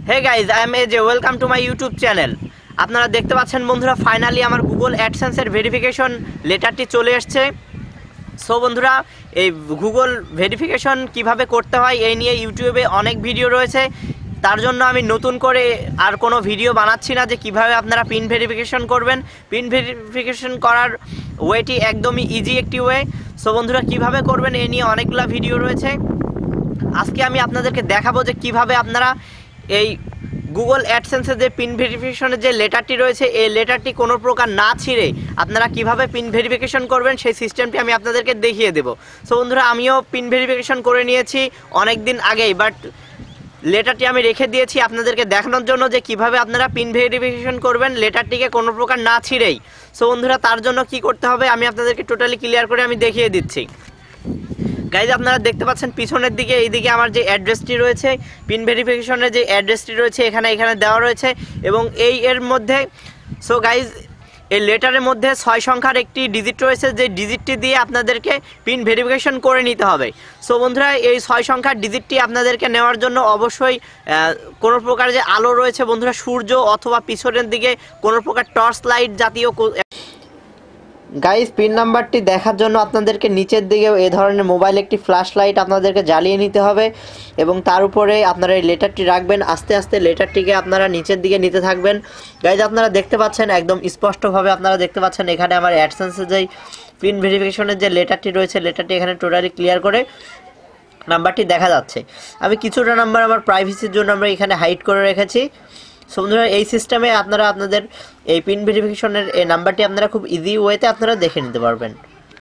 Hey guys, I am AJ, welcome to my YouTube channel. আপনারা দেখতে পাচ্ছেন বন্ধুরা, ফাইনালি আমার গুগল অ্যাডসেন্সের ভেরিফিকেশন লেটারটি চলে এসছে। সো বন্ধুরা, এই গুগল ভেরিফিকেশন কিভাবে করতে হয় এই নিয়ে ইউটিউবে অনেক ভিডিও রয়েছে। তার জন্য আমি নতুন করে আর কোনো ভিডিও বানাচ্ছি না যে কিভাবে আপনারা পিন ভেরিফিকেশন করবেন। পিন ভেরিফিকেশন করার ওয়েটি একদমই ইজি একটি ওয়ে। সো বন্ধুরা, কিভাবে করবেন এই নিয়ে অনেকগুলো ভিডিও রয়েছে। আজকে আমি আপনাদেরকে দেখাবো যে কিভাবে আপনারা এই গুগল অ্যাডসেন্সের যে পিন ভেরিফিকেশনের যে লেটারটি রয়েছে, এই লেটারটি কোনো প্রকার না ছিঁড়ে আপনারা কিভাবে পিন ভেরিফিকেশন করবেন সেই সিস্টেমটি আমি আপনাদেরকে দেখিয়ে দেবো। সো বন্ধুরা, আমিও পিন ভেরিফিকেশন করে নিয়েছি অনেক দিন আগেই, বাট লেটারটি আমি রেখে দিয়েছি আপনাদেরকে দেখানোর জন্য যে কিভাবে আপনারা পিন ভেরিফিকেশন করবেন লেটারটিকে কোনো প্রকার না ছিঁড়েই। সো বন্ধুরা, তার জন্য কি করতে হবে আমি আপনাদেরকে টোটালি ক্লিয়ার করে আমি দেখিয়ে দিচ্ছি। গাইজ, আপনারা দেখতে পাচ্ছেন পিছনের দিকে এইদিকে আমার যে অ্যাড্রেসটি রয়েছে, পিন ভেরিফিকেশনের যে অ্যাড্রেসটি রয়েছে এখানে দেওয়া রয়েছে এবং এর মধ্যে সো গাইজ এই লেটারের মধ্যে 6 সংখ্যার একটি ডিজিট রয়েছে, যে ডিজিটটি দিয়ে আপনাদেরকে পিন ভেরিফিকেশন করে নিতে হবে। সো বন্ধুরা, এই 6 সংখ্যার ডিজিটটি আপনাদেরকে নেওয়ার জন্য অবশ্যই কোনো প্রকার যে আলো রয়েছে বন্ধুরা, সূর্য অথবা পিছনের দিকে কোনো প্রকার টর্চ লাইট জাতীয় গাইজ, পিন নাম্বারটি দেখার জন্য আপনাদেরকে নিচের দিকে এ ধরনের মোবাইল একটি ফ্ল্যাশ লাইট আপনাদেরকে জ্বালিয়ে নিতে হবে এবং তার উপরে আপনারা এই লেটারটি রাখবেন। আস্তে আস্তে লেটারটিকে আপনারা নিচের দিকে নিতে থাকবেন। গাইজ, আপনারা দেখতে পাচ্ছেন একদম স্পষ্টভাবে, আপনারা দেখতে পাচ্ছেন এখানে আমার অ্যাডসেন্সের যেই পিন ভেরিফিকেশনের যে লেটারটি রয়েছে, লেটারটি এখানে টোটালি ক্লিয়ার করে নাম্বারটি দেখা যাচ্ছে। আমি কিছুটা নাম্বার আমার প্রাইভেসির জন্য আমরা এখানে হাইড করে রেখেছি। সো বন্ধুরা, এই সিস্টেমে আপনারা আপনাদের এই পিন ভেরিফিকেশনের এই নাম্বারটি আপনারা খুব ইজি ওয়েতে আপনারা দেখে নিতে পারবেন।